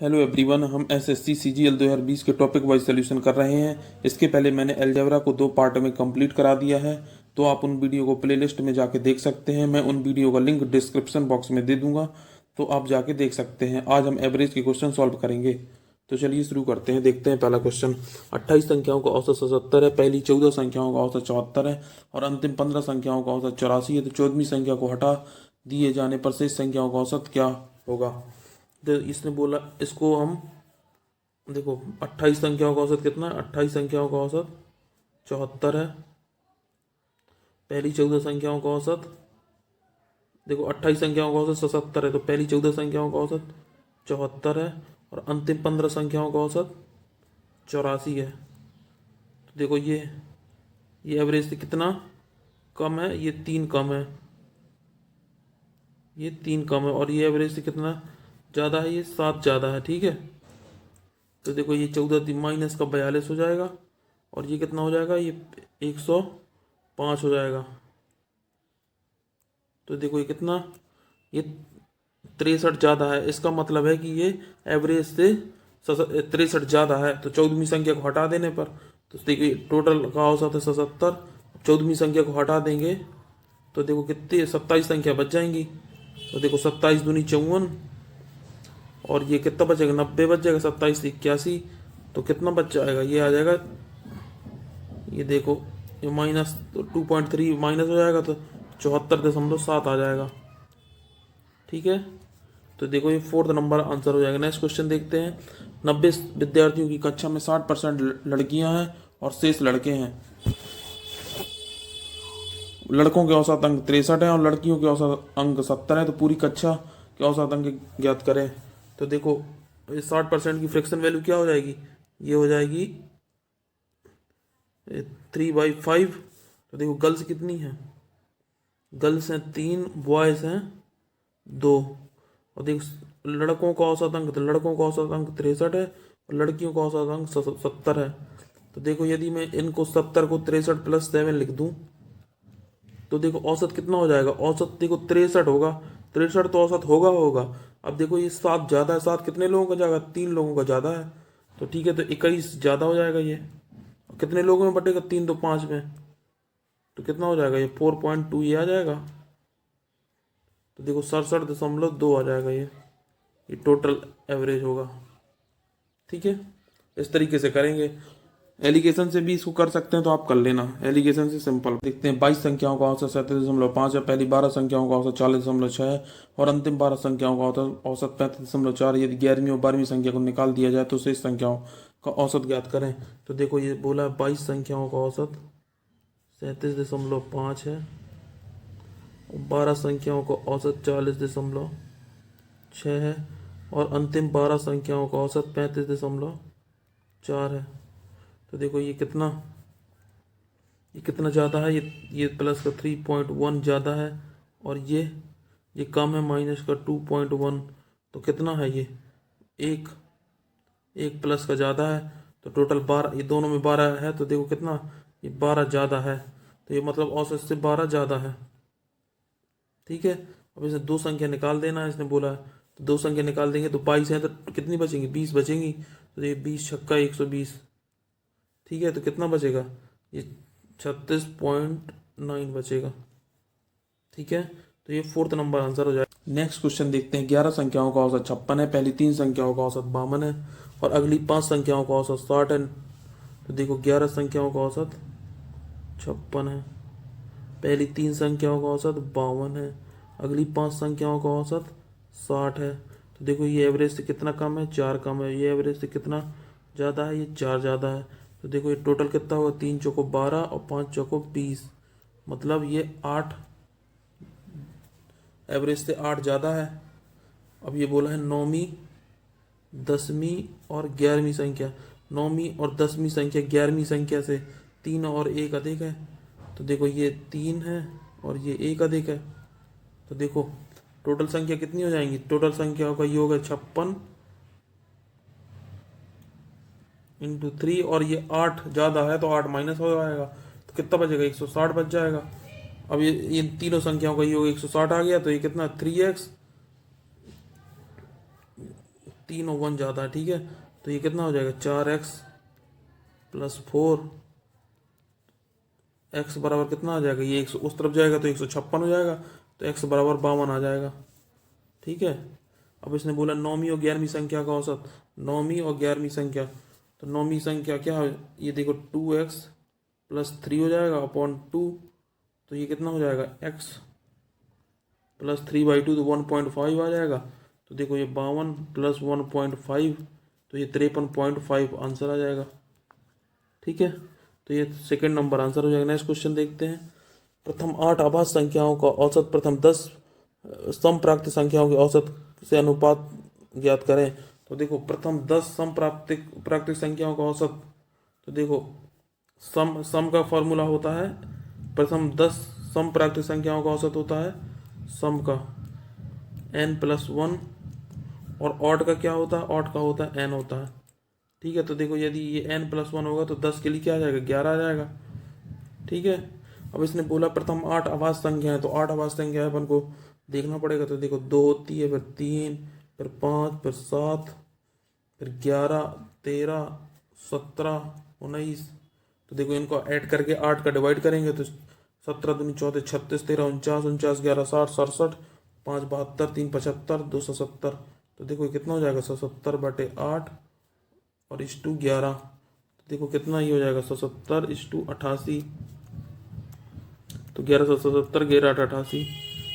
Hello everyone, हम SSC CGL 2020 के topic wise solution कर रहे हैं। इसके पहले मैंने अलजेब्रा को 2 पार्ट में कंप्लीट करा दिया है, तो आप उन वीडियो को प्लेलिस्ट में जाके देख सकते हैं। मैं उन वीडियो का लिंक डिस्क्रिप्शन बॉक्स में दे दूंगा, तो आप जाके देख सकते हैं। आज हम एवरेज के क्वेश्चन सॉल्व करेंगे, तो चलिए शुरू करते हैं। देखते हैं पहला क्वेश्चन। 28 संख्याओं का औसत 77 है, पहली 14 संख्याओं का औसत 74 है और अंतिम 15 संख्याओं का औसत 84 है। तो 14वीं संख्या को हटा दिए जाने पर शेष संख्याओं का औसत क्या होगा। तो इसने बोला, इसको हम देखो 28 संख्याओं का औसत कितना है, 28 संख्याओं का औसत 74 है। पहली 14 संख्याओं का औसत, देखो 28 संख्याओं का औसत 77 है, तो पहली 14 संख्याओं का औसत 74 है और अंतिम 15 संख्याओं का औसत 84 है। तो देखो ये एवरेज से कितना कम है, ये 3 कम है, ये 3 कम है, और ये एवरेज से कितना ज़्यादा है, ये 7 ज़्यादा है। ठीक है, तो देखो ये 14 माइनस का 42 हो जाएगा और ये कितना हो जाएगा, ये 105 हो जाएगा। तो देखो ये कितना, ये 63 ज़्यादा है। इसका मतलब है कि ये एवरेज से 63 ज़्यादा है। तो 14वीं संख्या को हटा देने पर, तो देखिए टोटल का औसत है 77, 14वीं संख्या को हटा देंगे तो देखो कितनी 27 संख्या बच जाएंगी। तो देखो 27 दूनी 54 और ये कितना बचेगा, 90 बच जाएगा। 27 से 81, तो कितना बच जाएगा, ये आ जाएगा, ये देखो ये माइनस 2.3 माइनस हो जाएगा, तो 74.7 आ जाएगा। ठीक है, तो देखो ये 4th नंबर आंसर हो जाएगा। नेक्स्ट क्वेश्चन देखते हैं। 90 विद्यार्थियों की कक्षा में 60% लड़कियां हैं और शेष लड़के हैं। लड़कों के औसत अंक 63 है और लड़कियों के औसत अंक 70 है। तो पूरी कक्षा के औसत अंक ज्ञात करें। तो देखो ये 60% की फ्रैक्शन वैल्यू क्या हो जाएगी, ये हो जाएगी 3/5। तो देखो गर्ल्स कितनी है, गर्ल्स हैं 3, बॉयज़ हैं 2। और देखो लड़कों का औसत अंक, तो लड़कों का औसत अंक 63 है और लड़कियों का औसत अंक 70 है। तो देखो यदि मैं इनको 70 को 63 + 7 लिख दूं, तो देखो औसत कितना हो जाएगा, औसत देखो 63 होगा। 63 तो औसत होगा होगा। अब देखो ये 7 ज़्यादा है, 7 कितने लोगों का जाएगा, 3 लोगों का ज़्यादा है। तो ठीक है, तो 21 ज़्यादा हो जाएगा। ये कितने लोगों में बटेगा, 3 तो 5 में, तो कितना हो जाएगा, ये 4.2 ये आ जाएगा। तो देखो 67.2 आ जाएगा। ये टोटल एवरेज होगा। ठीक है, इस तरीके से करेंगे। एलिगेशन से भी इसको कर सकते हैं, तो आप कर लेना। एलिगेशन से सिंपल देखते हैं। 22 संख्याओं का औसत 37.5 है, पहली 12 संख्याओं का औसत 40.6 है और अंतिम 12 संख्याओं का औसत 35.4। यदि 11वीं और 12वीं संख्या को निकाल दिया जाए तो शेष संख्याओं का औसत ज्ञात करें। तो देखो ये बोला 22 संख्याओं का औसत 37.5 है और 12 संख्याओं का औसत 40.6 है और अंतिम 12 संख्याओं का औसत 35.4 है। तो देखो ये कितना ज़्यादा है, ये प्लस का 3.1 ज़्यादा है और ये कम है, माइनस का 2.1। तो कितना है, ये एक प्लस का ज़्यादा है। तो टोटल 12, ये दोनों में 12 है। तो देखो कितना, ये 12 ज़्यादा है। तो ये मतलब औसत से 12 ज़्यादा है। ठीक है, अब इसे 2 संख्या निकाल देना है, इसने बोला है। तो 2 संख्या निकाल देंगे तो 22 है, तो कितनी बचेंगी, 20 बचेंगी। तो ये 20 छक्का 120। ठीक है, तो कितना बचेगा, ये 36.9 बचेगा। ठीक है, तो ये 4th नंबर आंसर हो जाएगा। नेक्स्ट क्वेश्चन देखते हैं। 11 संख्याओं का औसत 56 है, पहली 3 संख्याओं का औसत 52 है और अगली 5 संख्याओं का औसत 60 है। तो देखो 11 संख्याओं का औसत 56 है, पहली 3 संख्याओं का औसत 52 है, अगली 5 संख्याओं का औसत 60 है। तो देखो ये एवरेज से कितना कम है, 4 कम है। ये एवरेज से कितना ज़्यादा है, ये 4 ज़्यादा है। तो देखो ये टोटल कितना होगा, 3 चौको 12 और 5 चौको 20, मतलब ये 8, एवरेज से 8 ज़्यादा है। अब ये बोला है 9वीं 10वीं और 11वीं संख्या, 9वीं और 10वीं संख्या 11वीं संख्या से 3 और 1 अधिक है। तो देखो ये 3 है और ये 1 अधिक है। तो देखो टोटल संख्या कितनी हो जाएंगी, टोटल संख्या का योग है 56 × 3 और ये 8 ज़्यादा है, तो 8 माइनस हो जाएगा। तो कितना बचेगा, 160 बच जाएगा। अब ये तीनों संख्याओं का योग 160 आ गया। तो ये कितना, 3x 3 और 1 ज़्यादा है, ठीक है। तो ये कितना हो जाएगा 4x+4, x बराबर कितना आ जाएगा, ये 100 उस तरफ जाएगा तो 156 हो जाएगा, तो x बराबर 52 आ जाएगा, ठीक है। अब इसने बोला नौवीं और 11वीं संख्या का औसत, नौवीं और 11वीं संख्या, तो नौवीं संख्या क्या है, ये देखो 2x+3 हो जाएगा अपॉन 2, तो ये कितना हो जाएगा x+3/2, तो 1.5 आ जाएगा। तो देखो ये 52 + 1.5, तो ये 53.5 आंसर आ जाएगा, ठीक है। तो ये सेकंड नंबर आंसर हो जाएगा। नेक्स्ट क्वेश्चन देखते हैं। प्रथम 8 आभाज्य संख्याओं का औसत प्रथम 10 समप्राप्त संख्याओं के औसत से अनुपात ज्ञात करें। तो देखो प्रथम 10 समप्राप्त संख्याओं का औसत, तो देखो सम का फॉर्मूला होता है, प्रथम 10 समप्राप्त संख्याओं का औसत होता है सम का n+1, और ऑड का क्या होता है, ऑड का होता है n होता है, ठीक है। तो देखो यदि ये n+1 होगा तो 10 के लिए क्या आ जाएगा, 11 आ जाएगा, ठीक है। अब इसने बोला प्रथम 8 आभाज्य संख्या है, तो 8 आभाज्य संख्या है अपन को देखना पड़ेगा। तो देखो 2 होती है, फिर 3, फिर 5, फिर 7, फिर 11, 13, 17, 19। तो देखो इनको ऐड करके 8 का डिवाइड करेंगे तो 17 दूनी 34, 36, 13, 49, 49, 11, 60, 67, 5, 72, 3, 75, 270। तो देखो ये कितना हो जाएगा 170/8 और इस टू 11, तो देखो कितना ही हो जाएगा 170/88, तो 1170, 11/88,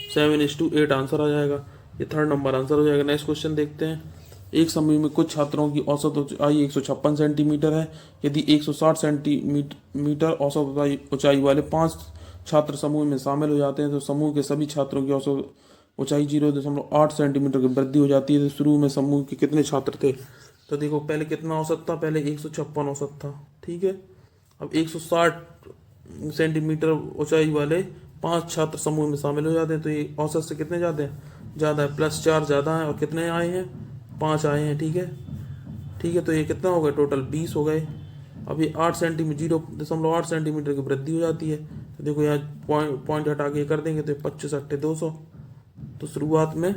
7:8 आंसर आ जाएगा। ये थर्ड नंबर आंसर हो जाएगा। नेक्स्ट क्वेश्चन देखते हैं। एक समूह में कुछ छात्रों की औसत ऊंचाई 156 सेंटीमीटर है। यदि 160 सेंटीमीटर औसत ऊंचाई वाले 5 छात्र समूह में शामिल हो जाते हैं तो समूह के सभी छात्रों की औसत ऊंचाई 0.8 सेंटीमीटर की वृद्धि हो जाती है। तो शुरू में समूह के कितने छात्र थे। तो देखो पहले कितना औसत था, पहले 156 औसत था, ठीक है। अब 160 सेंटीमीटर ऊंचाई वाले 5 छात्र समूह में शामिल हो जाते हैं, तो ये औसत से कितने ज़्यादा है, ज़्यादा है, +4 ज़्यादा है, और कितने आए हैं, 5 आए हैं, ठीक है, ठीक है। तो ये कितना हो गया, टोटल 20 हो गए। अब ये 8 सेंटीमीटर 0.8 सेंटीमीटर की वृद्धि हो जाती है। तो देखो यहाँ पॉइंट हटा के कर देंगे तो 25 × 8 = 200। तो शुरुआत में,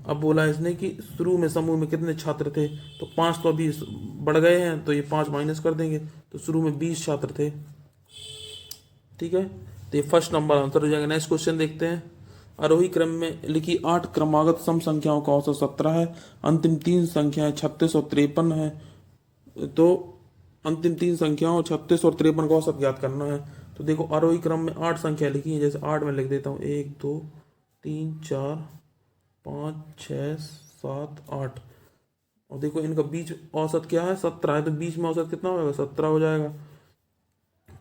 अब बोला इसने कि शुरू में समूह में कितने छात्र थे, तो 5 तो अभी बढ़ गए हैं, तो ये 5 माइनस कर देंगे, तो शुरू में 20 छात्र थे, ठीक है। तो ये फर्स्ट नंबर आंसर हो जाएगा। नेक्स्ट क्वेश्चन देखते हैं। आरोही क्रम में लिखी 8 क्रमागत सम संख्याओं का औसत 17 है। अंतिम 3 संख्याएं 36 और 53 है। तो अंतिम 3 संख्याओं 36 और 53 का औसत ज्ञात करना है। तो देखो आरोही क्रम में 8 संख्या लिखी है, जैसे 8 में लिख देता हूँ, 1 2 3 4 5 6 7 8, और देखो इनका बीच औसत क्या है, 17 है, तो बीच में औसत कितना हो जाएगा, 17 हो जाएगा।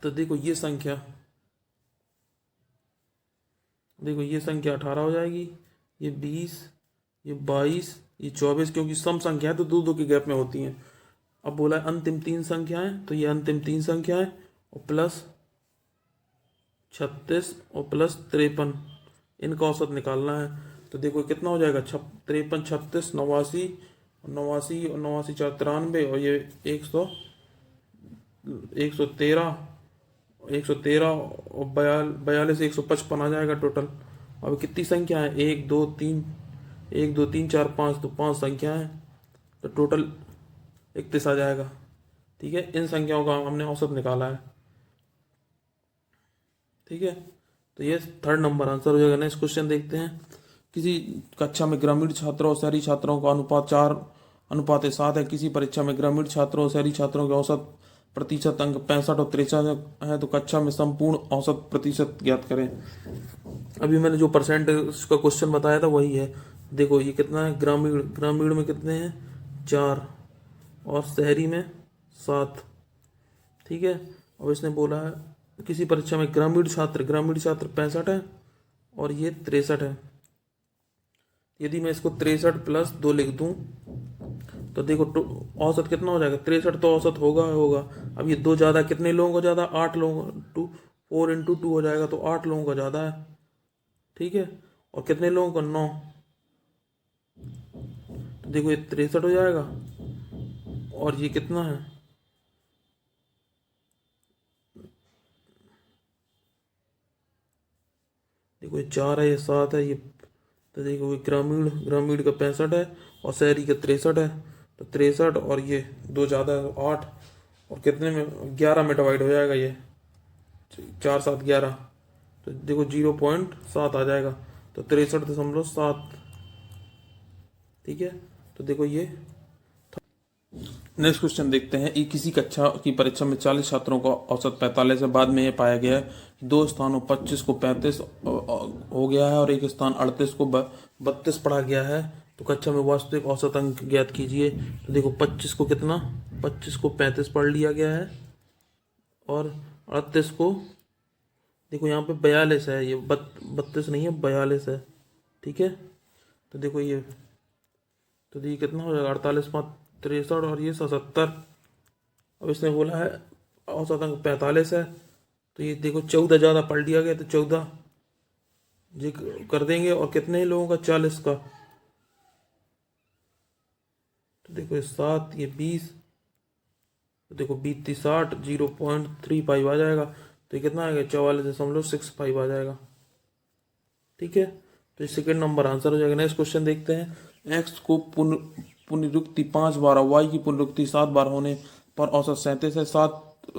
तो देखो ये संख्या, देखो ये संख्या 18 हो जाएगी, ये 20, ये 22, ये 24, क्योंकि सम संख्या है तो 2 2 के गैप में होती हैं। अब बोला है अंतिम 3 संख्याएं, तो ये अंतिम 3 संख्याएं और प्लस 36 और प्लस 53, इनका औसत निकालना है। तो देखो कितना हो जाएगा, 53, 36, 89, 89 और 89 4 93, और ये 113 और 42, 155 आ जाएगा टोटल। अब कितनी संख्या है, 1 2 3, 1 2 3 4 5, तो 5 संख्या है, तो टोटल 31 आ जाएगा, ठीक है। इन संख्याओं का हमने औसत निकाला है, ठीक है। तो ये थर्ड नंबर आंसर हो जाएगा। नेक्स्ट क्वेश्चन देखते हैं। किसी कक्षा में ग्रामीण छात्रों और शहरी छात्रों का अनुपात 4:7 है। किसी परीक्षा में ग्रामीण छात्रों और शहरी छात्रों के औसत प्रतिशत अंक 65 और 63 है, तो कक्षा में संपूर्ण औसत प्रतिशत ज्ञात करें। अभी मैंने जो परसेंट का क्वेश्चन बताया था वही है। देखो ये कितना है, ग्रामीण में कितने हैं, 4, और शहरी में 7, ठीक है। और इसने बोला है किसी परीक्षा में ग्रामीण छात्र 65 है और ये 63 है। यदि मैं इसको 63 + 2 लिख दूं तो देखो औसत कितना हो जाएगा, 63 तो औसत होगा। अब ये 2 ज़्यादा, कितने लोगों का ज़्यादा, 8 लोगों, 4 × 2 हो जाएगा, तो 8 लोगों का ज़्यादा है, ठीक है। और कितने लोगों का, 9, तो देखो ये 63 हो जाएगा, और ये कितना है, देखो ये 4 है, ये 7 है, ये, तो देखो ये ग्रामीण का 65 है और शहरी का 63 है। तो 63 और ये 2 ज़्यादा है 8, और कितने में 11 में डिवाइड हो जाएगा ये, 4 7 11, तो देखो 0.7 आ जाएगा, तो 63.7। ठीक है, तो देखो ये। नेक्स्ट क्वेश्चन देखते हैं। किसी कक्षा की परीक्षा में 40 छात्रों का औसत 45 है। बाद में यह पाया गया है कि 2 स्थानों 25 को 35 हो गया है और एक स्थान 38 को 32 पढ़ा गया है। तो कक्षा में वास्तविक औसत अंक ज्ञात कीजिए। तो देखो 25 को कितना, 25 को 35 पढ़ लिया गया है, और 38 को देखो यहाँ पे 42 है, ये 32 नहीं है 42 है। ठीक है, तो देखो ये, तो ये कितना हो जाएगा, 48 5 63 और ये 77। अब इसने बोला है औसत अंक 45 है, तो ये देखो 14 ज़्यादा पढ़ लिया गया, तो 14 जी कर देंगे, और कितने ही लोगों का, 40 का, तो देखो 7 ये 20, तो देखो 20 60 0.35 आ जाएगा, तो ये कितना आएगा, 44.65 आ जाएगा। ठीक है, तो ये सेकेंड नंबर आंसर हो जाएगा। नेक्स्ट क्वेश्चन देखते हैं। एक्स को पुनरुक्ति 5 बार, वाई की पुनरुक्ति 7 बार होने पर औसत 37 है।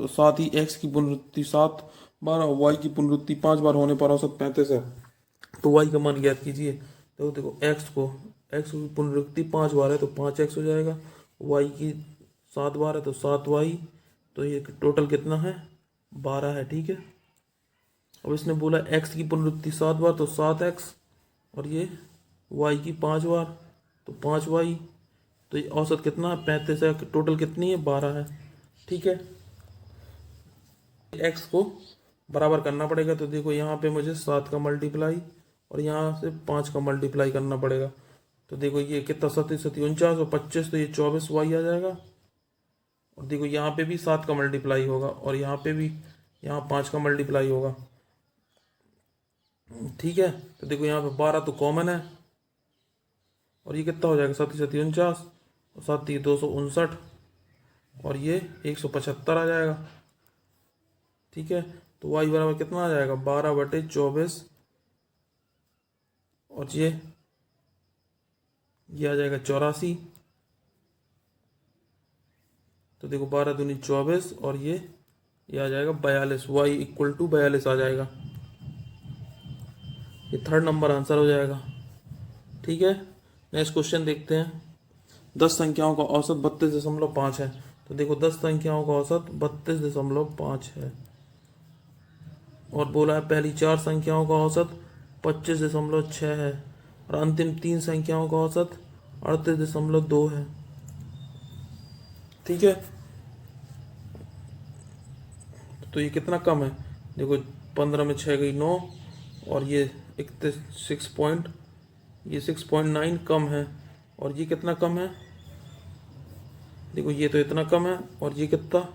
साथ ही एक्स की पुनरुक्ति 7 बार और वाई की पुनरुक्ति 5 बार होने पर औसत 35 है। तो वाई का मान ज्ञात कीजिए। तो देखो एक्स की पुनरुक्ति 5 बार है, तो 5x हो जाएगा। वाई की 7 बार है, तो 7y। तो ये टोटल कितना है, 12 है। ठीक है, अब इसने बोला x की पुनरुक्ति 7 बार, तो 7x, और ये y की 5 बार, तो 5y। तो ये औसत कितना है, 35 है। टोटल कितनी है, 12 है। ठीक है, x को बराबर करना पड़ेगा। तो देखो यहाँ पे मुझे 7 का मल्टीप्लाई और यहाँ से 5 का मल्टीप्लाई करना पड़ेगा। तो देखो ये कितना, 37 49 और 25, तो ये 24y आ जाएगा। और देखो यहाँ पे भी 7 का मल्टीप्लाई होगा, और यहाँ पे भी, यहाँ 5 का मल्टीप्लाई होगा। ठीक है, तो देखो यहाँ पे 12 तो कॉमन है, और ये कितना हो जाएगा, 37 49 और 7 259, और ये 175 आ जाएगा। ठीक है, तो y बराबर कितना आ जाएगा, 12/24, और ये आ जाएगा 84। तो देखो 12 दूनी 24, और ये आ जाएगा 42, y इक्वल टू 42 आ जाएगा। ये थर्ड नंबर आंसर हो जाएगा। ठीक है, नेक्स्ट क्वेश्चन देखते हैं। 10 संख्याओं का औसत 32.5 है। तो देखो 10 संख्याओं का औसत 32.5 है, और बोला है पहली 4 संख्याओं का औसत 25.6 है, और अंतिम 3 संख्याओं का औसत 38.2 है। ठीक है, तो ये कितना कम है, देखो 15 में 6 गई 9, और ये 6.9 कम है, और ये कितना कम है, देखो ये तो इतना कम है, और ये कितना,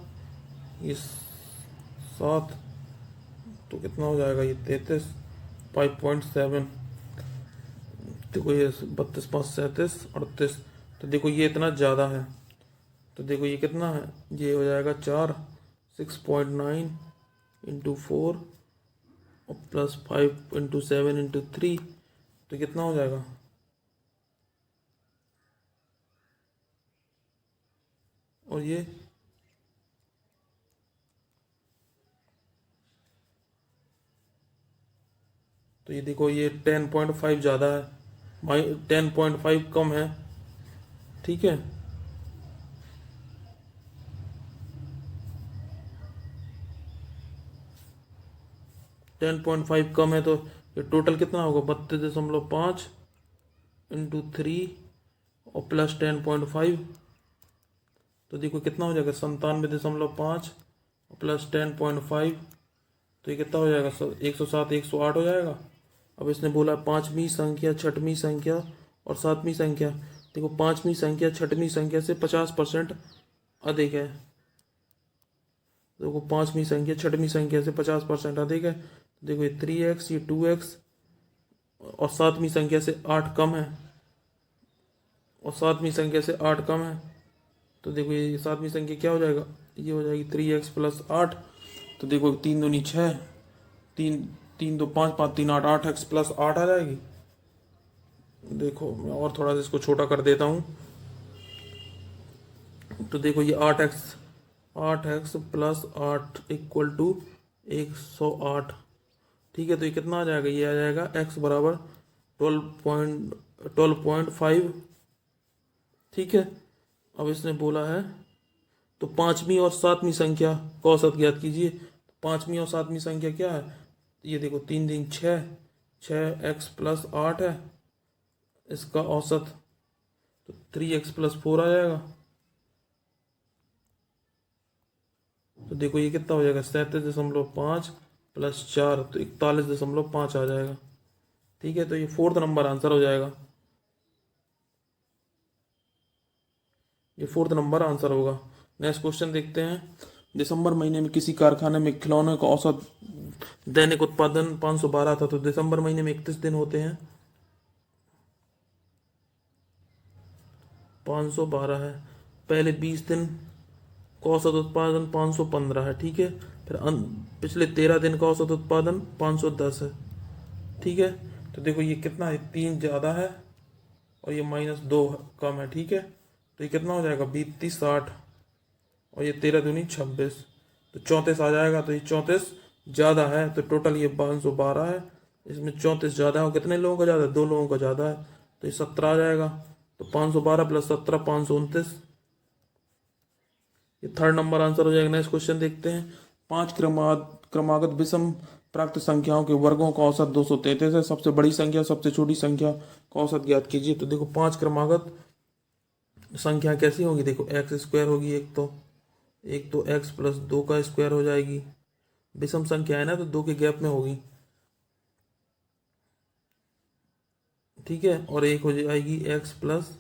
ये 7, तो कितना हो जाएगा, ये 33 5.7। देखो ये 32 5 37 38, तो देखो ये इतना ज़्यादा है। तो देखो ये कितना है, ये हो जाएगा 4 6.9 इंटू 4 और प्लस 5 इंटू 7 इंटू 3, तो कितना हो जाएगा, और ये तो ये देखो ये 10.5 ज़्यादा है, 10.5 कम है। ठीक है, टेन पॉइंट फाइव कम है, तो ये टोटल कितना होगा, 32.5 इंटू 3 और प्लस 10.5, तो देखो कितना हो जाएगा, 97.5 और प्लस 10.5, तो ये कितना हो जाएगा, 107 108 हो जाएगा। अब इसने बोला 5वीं संख्या 6वीं संख्या और 7वीं संख्या। देखो 5वीं संख्या 6वीं संख्या से 50% अधिक है। देखो 5वीं संख्या 6वीं संख्या से 50% अधिक है। देखो ये 3x, ये 2x, और 7वीं संख्या से 8 कम है, और 7वीं संख्या से 8 कम है। तो देखो ये 7वीं संख्या क्या हो जाएगा, ये हो जाएगी 3x प्लस 8। तो देखो 3 दूनी 6, 3 3 2 5 5 3 8 8x प्लस 8 आ जाएगी। देखो मैं और थोड़ा सा इसको छोटा कर देता हूँ। तो देखो ये 8x प्लस 8 इक्वल टू 108। ठीक है, तो ये कितना आ जाएगा, ये आ जाएगा x बराबर 12.5। ठीक है, अब इसने बोला है तो पांचवी और सातवीं संख्या का औसत ज्ञात कीजिए। पांचवी और सातवीं संख्या क्या है, ये देखो 3 3 6, 6x प्लस 8 है, इसका औसत तो 3x प्लस 4 आ जाएगा। तो देखो ये कितना हो जाएगा, 37.5 प्लस 4 तो 41.5 आ जाएगा। ठीक है, तो ये फोर्थ नंबर आंसर हो जाएगा, ये फोर्थ नंबर आंसर होगा। नेक्स्ट क्वेश्चन देखते हैं। दिसंबर महीने में किसी कारखाने में खिलौनों का औसत दैनिक उत्पादन 512 था। तो दिसंबर महीने में 31 दिन होते हैं, 512 है। पहले 20 दिन का औसत उत्पादन 515 है। ठीक है, फिर पिछले 13 दिन का औसत उत्पादन 510 है। ठीक है, तो देखो ये कितना है, 3 ज़्यादा है और ये -2 कम है। ठीक है, तो ये कितना हो जाएगा, 32 60 और ये 13 दूनी 26, तो 34 आ जाएगा। तो ये 34 ज़्यादा है, तो टोटल ये 512 है, इसमें 34 ज़्यादा है और कितने लोगों का ज़्यादा है, 2 लोगों का ज़्यादा है, तो ये 17 आ जाएगा। तो 512 प्लस 17 529, ये थर्ड नंबर आंसर हो जाएगा। नेक्स्ट क्वेश्चन देखते हैं। पांच क्रमागत विषम प्राप्त संख्याओं के वर्गों का औसत 233 है। सबसे बड़ी संख्या सबसे छोटी संख्या का औसत ज्ञात कीजिए। तो देखो पांच क्रमागत संख्या कैसी होगी, देखो एक्स स्क्वायर होगी, एक तो एक्स प्लस 2 का स्क्वायर हो जाएगी। विषम संख्या है ना, तो 2 के गैप में होगी। ठीक है, और एक हो जाएगी एक्स प्लस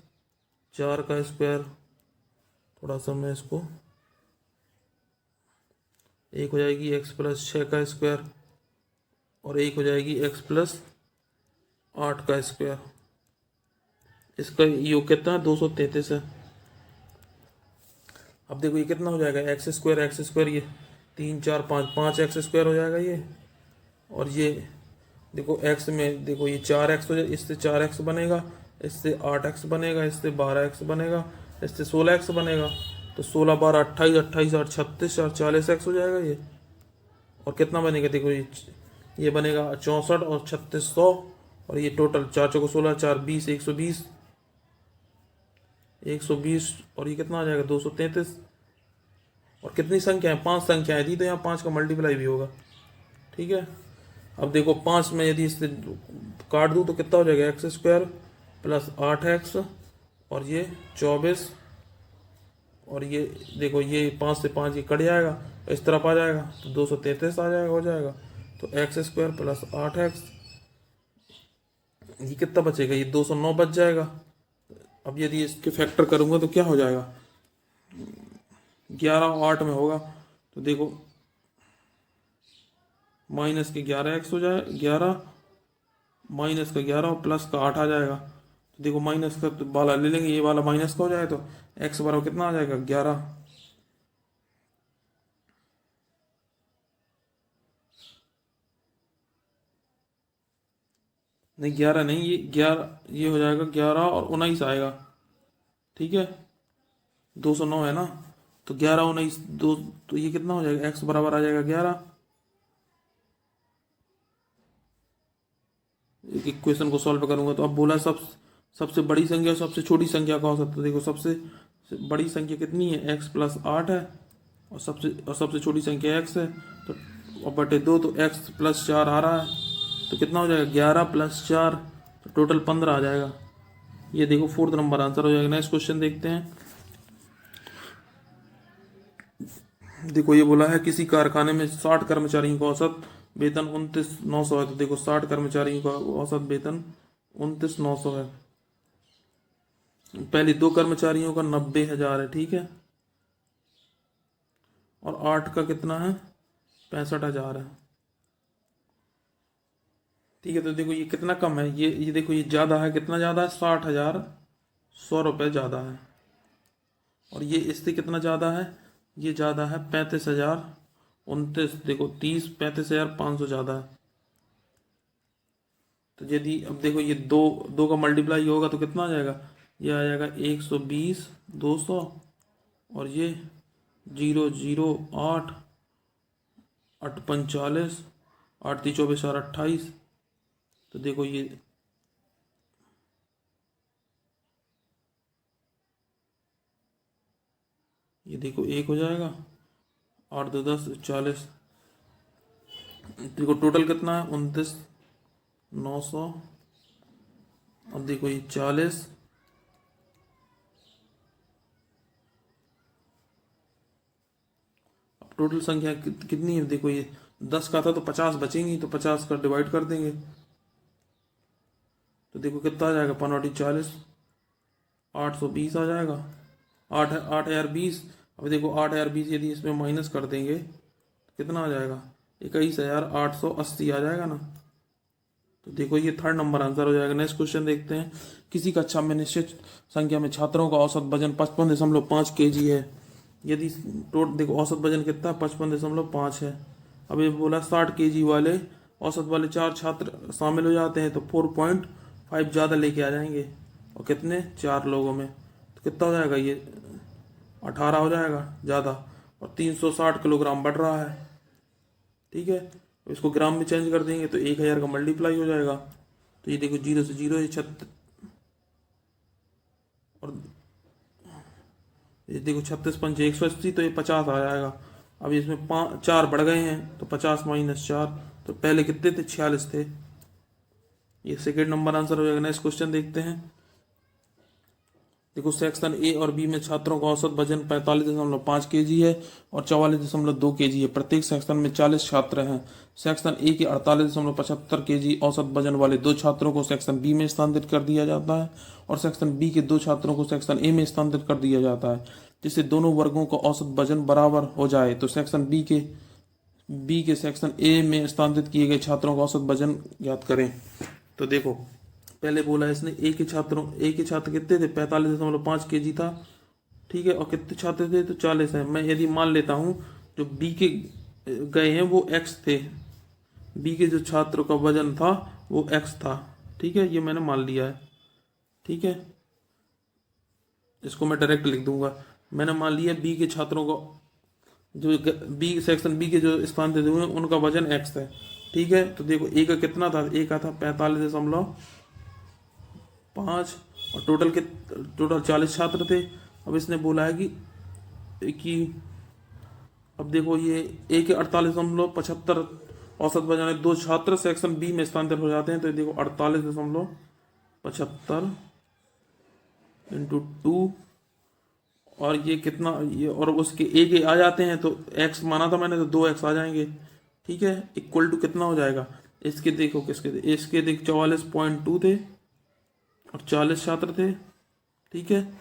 4 का स्क्वायर। थोड़ा सा मैं इसको, एक हो जाएगी एक्स प्लस 6 का स्क्वायर और एक हो जाएगी एक्स प्लस 8 का स्क्वायर। इसका योग कितना है, 233 है। अब देखो ये कितना हो जाएगा, एक्स स्क्वायर ये 3 4 5, 5x स्क्वायर हो जाएगा ये। और ये देखो एक्स में देखो ये 4x हो जाए, इससे 4x बनेगा, इससे 8x बनेगा, इससे 12x बनेगा, इससे 16x बनेगा। तो 16 12 28, 28 8 36 और 40x हो जाएगा ये। और कितना बनेगा, देखो ये बनेगा 64 और 3600 और ये टोटल 4 चौको 16 4 20 120, 120 और ये कितना आ जाएगा 233। और कितनी संख्या है, 5 संख्याएं थी, तो यहाँ 5 का मल्टीप्लाई भी होगा। ठीक है, अब देखो 5 में यदि इससे काट दूँ तो कितना हो जाएगा, एक्स स्क्वायर प्लस 8x और ये 24 और ये देखो ये 5 से 5 ये कट जाएगा, इस तरफ आ जाएगा तो 233 आ जाएगा, हो जाएगा। तो एक्स स्क्वायर प्लस 8x, ये कितना बचेगा, ये 209 बच जाएगा। अब यदि इसके फैक्टर करूँगा तो क्या हो जाएगा, 11 और 8 में होगा। तो देखो माइनस के 11x हो जाए, 11 माइनस का 11 और प्लस का 8 आ जाएगा। तो देखो माइनस का तो वाला ले लेंगे, ये वाला माइनस का हो जाए तो x बराबर कितना आ जाएगा, 11। नहीं 11 नहीं, ये 11 ये हो जाएगा, 11 और 19 आएगा। ठीक है, 209 है ना, तो 11 19 दो, तो ये कितना हो जाएगा, x बराबर आ जाएगा 11। एक इक्वेशन को सॉल्व करूंगा तो अब बोला सबसे बड़ी संख्या और सबसे छोटी संख्या का औसत। तो देखो सबसे बड़ी संख्या कितनी है, x प्लस 8 है और सबसे छोटी संख्या x है, तो और बटे 2, तो x प्लस 4 आ रहा है, तो कितना हो जाएगा 11 प्लस 4, तो टोटल 15 आ जाएगा। ये देखो फोर्थ नंबर आंसर हो जाएगा। नेक्स्ट क्वेश्चन देखते हैं। देखो ये बोला है किसी कारखाने में 60 कर्मचारियों का औसत वेतन 29,900 है। तो देखो 60 कर्मचारियों का औसत वेतन 29,900 है। पहले 2 कर्मचारियों का 90,000 है। ठीक है, और 8 का कितना है, 65,000 है। ठीक है, तो देखो ये कितना कम है, ये देखो ये ज़्यादा है, कितना ज़्यादा है, 60,100 रुपये ज़्यादा है। और ये इससे कितना ज़्यादा है, ये ज़्यादा है 35,029, देखो 35,500 ज़्यादा है। तो यदि अब देखो ये दो दो का मल्टीप्लाई होगा तो कितना आ जाएगा, ये आ जाएगा 120, 200, और ये 008, 8 × 5 = 40, 8 × 3 = 24 और 28। तो देखो ये देखो एक हो जाएगा, 8 × 2 = 10, 40। देखो टोटल कितना है, 29, 900। अब देखो ये 40, अब टोटल संख्या कितनी है, देखो ये 10 का था तो 50 बचेंगी, तो 50 का डिवाइड कर देंगे तो देखो कितना आ जाएगा, 5×8 = 40, 820 आ जाएगा। 8,020। अब देखो 8,020 यदि इसमें माइनस कर देंगे तो कितना आ जाएगा, 21,880 आ जाएगा ना। तो देखो ये थर्ड नंबर आंसर हो जाएगा। नेक्स्ट क्वेश्चन देखते हैं। किसी कक्षा में निश्चित संख्या में छात्रों का औसत वजन 55.5 kg है। यदि देखो औसत वजन कितना है, 55.5 है। अब ये बोला 60 kg वाले औसत वाले 4 छात्र शामिल हो जाते हैं तो 4.5 ज़्यादा लेके आ जाएंगे, और कितने, 4 लोगों में, तो कितना हो जाएगा, ये 18 हो जाएगा ज़्यादा, और 360 किलोग्राम बढ़ रहा है। ठीक है, तो इसको ग्राम में चेंज कर देंगे तो 1000 का मल्टीप्लाई हो जाएगा। तो ये देखो 0 से 0 ये 36, और ये देखो 36×5 = 180, तो ये 50 आ जाएगा। अब इसमें 4 बढ़ गए हैं तो 50 - 4, तो पहले कितने थे, 46 थे। ये सेकेंड नंबर आंसर हो जाएगा। नेक्स्ट क्वेश्चन देखते हैं। देखो सेक्शन ए और बी में छात्रों का औसत वजन 45.5 kg है और 44.2 kg है। प्रत्येक सेक्शन में 40 छात्र हैं। सेक्शन ए के 48.75 kg औसत वजन वाले 2 छात्रों को सेक्शन बी में स्थानांतरित कर दिया जाता है और सेक्शन बी के 2 छात्रों को सेक्शन ए में स्थानांतरित कर दिया जाता है। जिससे दोनों वर्गों का औसत वजन बराबर हो जाए तो सेक्शन बी के सेक्शन ए में स्थानांतरित किए गए छात्रों का औसत वजन ज्ञात करें। तो देखो पहले बोला है इसने ए के छात्र कितने थे, 45.5 kg था। ठीक है, और कितने छात्र थे, तो 40 है। मैं यदि मान लेता हूँ जो बी के गए हैं वो x थे, बी के जो छात्रों का वजन था वो x था। ठीक है, ये मैंने मान लिया है। ठीक है, इसको मैं डायरेक्ट लिख दूंगा। मैंने मान लिया बी के छात्रों को, जो बी सेक्शन बी के जो स्थान दे हुए हैं उनका वजन x है। ठीक है, तो देखो ए का कितना था, ए का था 45.5, और टोटल 40 छात्र थे। अब इसने बोला है कि अब देखो ये ए के 48.75 औसत वजन है, 2 छात्र सेक्शन बी में स्थानांतरित हो जाते हैं। तो देखो 48.75 × 2, और ये कितना, ये और उसके ए के आ जाते हैं तो x माना था मैंने, तो 2x आ जाएंगे। ठीक है, इक्वल टू कितना हो जाएगा, इसके देखो 44.2 थे और 40 छात्र थे। ठीक है,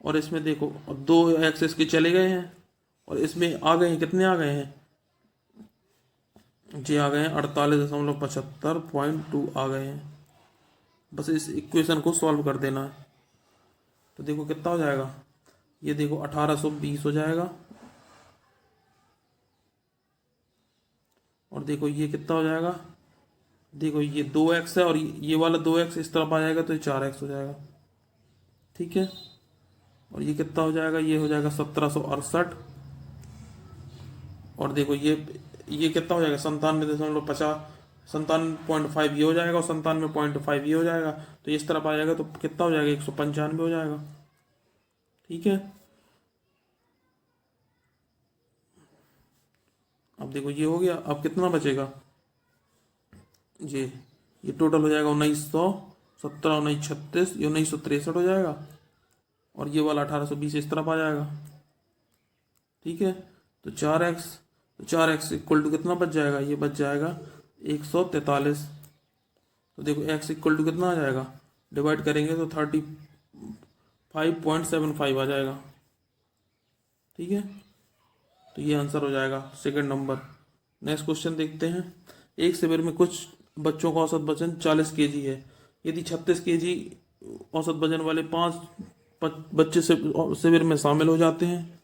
और इसमें देखो 2x इसके चले गए हैं और इसमें आ गए हैं, कितने आ गए हैं जी, आ गए हैं 48.75.2 आ गए हैं। बस इस इक्वेशन को सॉल्व कर देना है। तो देखो कितना हो जाएगा, ये देखो 1820 हो जाएगा, और देखो ये कितना हो जाएगा, देखो ये 2x है और ये वाला 2x इस तरफ आ जाएगा तो ये 4x हो जाएगा। ठीक है, और ये कितना हो जाएगा, ये हो जाएगा 1768, और देखो ये कितना हो जाएगा, 97.5 ये हो जाएगा और 97.5 ये हो जाएगा, तो इस तरफ आ जाएगा तो कितना हो जाएगा, 195 हो जाएगा। ठीक है, अब देखो ये हो गया। अब कितना बचेगा जी, ये टोटल हो जाएगा 1917, 1936, ये 1963 हो जाएगा, और ये वाला 1820 इस तरफ आ जाएगा। ठीक है, तो 4x इक्वल टू कितना बच जाएगा, ये बच जाएगा 143। तो देखो x इक्वल टू कितना आ जाएगा, डिवाइड करेंगे तो 35.75 आ जाएगा। ठीक है, तो ये आंसर हो जाएगा सेकंड नंबर। नेक्स्ट क्वेश्चन देखते हैं। एक शिविर में कुछ बच्चों का औसत वजन 40 kg है। यदि 36 kg औसत वजन वाले 5 बच्चे शिविर में शामिल हो जाते हैं,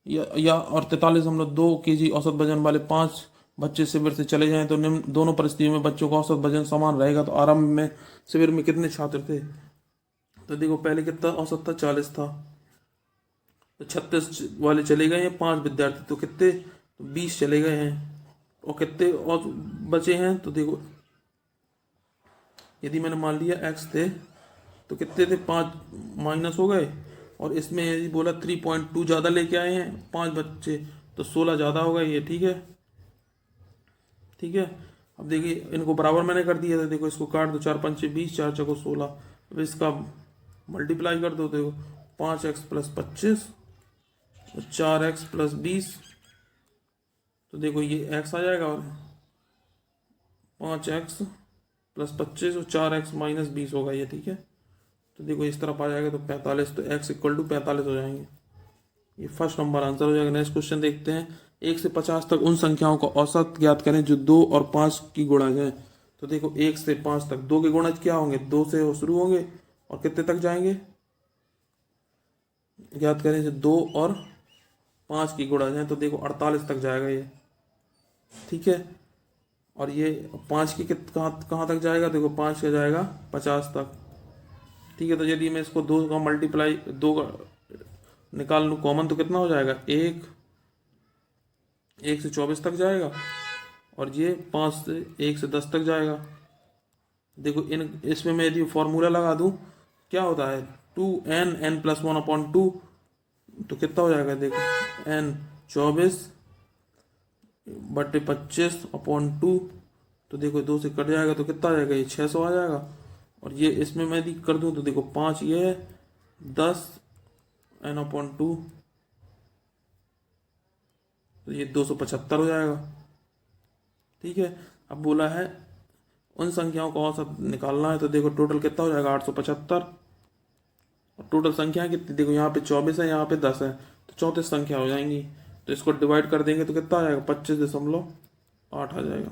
या और 43.2 kg औसत वजन वाले 5 बच्चे शिविर से चले जाएं तो निम्न दोनों परिस्थितियों में बच्चों का औसत वजन समान रहेगा। तो आरंभ में शिविर में कितने छात्र थे? तो देखो पहले कितना औसत था, 40 था। तो 36 वाले चले गए हैं, 5 विद्यार्थी, तो कितने, तो 20 चले गए हैं। और कितने और बचे हैं? तो देखो यदि मैंने मान लिया x थे तो कितने थे, 5 माइनस हो गए। और इसमें यदि बोला 3.2 ज़्यादा लेके आए हैं 5 बच्चे, तो 16 ज़्यादा होगा ये। ठीक है, ठीक है। अब देखिए इनको बराबर मैंने कर दिया था, देखो इसको काट दो, 4 पंचे 20, 4 चौको 16। अब इसका मल्टीप्लाई कर दो, देखो 5x प्लस 25 और 4x प्लस 20। तो देखो ये x आ जाएगा, और 5x प्लस 25 और 4x माइनस 20 होगा ये। ठीक है, तो देखो इस तरफ आ जाएगा तो 45, तो x इक्वल टू 45 हो जाएंगे। ये फर्स्ट नंबर आंसर हो जाएगा। नेक्स्ट क्वेश्चन देखते हैं। 1 से 50 तक उन संख्याओं का औसत ज्ञात करें जो 2 और 5 की गुणज है। तो देखो 1 से 5 तक 2 के गुणज क्या होंगे, 2 से वो शुरू होंगे और कितने तक जाएंगे, ज्ञात करें जो 2 और 5 की गुणज है। तो देखो 48 तक जाएगा ये। ठीक है, और ये 5 की कहाँ तक जाएगा, देखो 5 का जाएगा 50 तक। ठीक है, तो यदि मैं इसको 2 का मल्टीप्लाई 2 का निकाल लूँ कॉमन, तो कितना हो जाएगा, 1 से 24 तक जाएगा। और ये 5 से 1 से 10 तक जाएगा। देखो इन इसमें मैं यदि फॉर्मूला लगा दूं, क्या होता है, 2n+1/2। तो कितना हो जाएगा, देखो n 24/25/2। तो देखो 2 से कट जाएगा तो कितना आ जाएगा, ये 600 आ जाएगा। और ये इसमें मैं यदि कर दूं तो देखो 5 ये है, 10 n/2, तो ये 275 हो जाएगा। ठीक है, अब बोला है उन संख्याओं का औसत निकालना है। तो देखो टोटल कितना हो जाएगा, 875। और टोटल संख्या कितनी, देखो यहाँ पे 24 है, यहाँ पे 10 है, तो 34 संख्या हो जाएंगी। तो इसको डिवाइड कर देंगे तो कितना आ जाएगा, 25.8 आ जाएगा।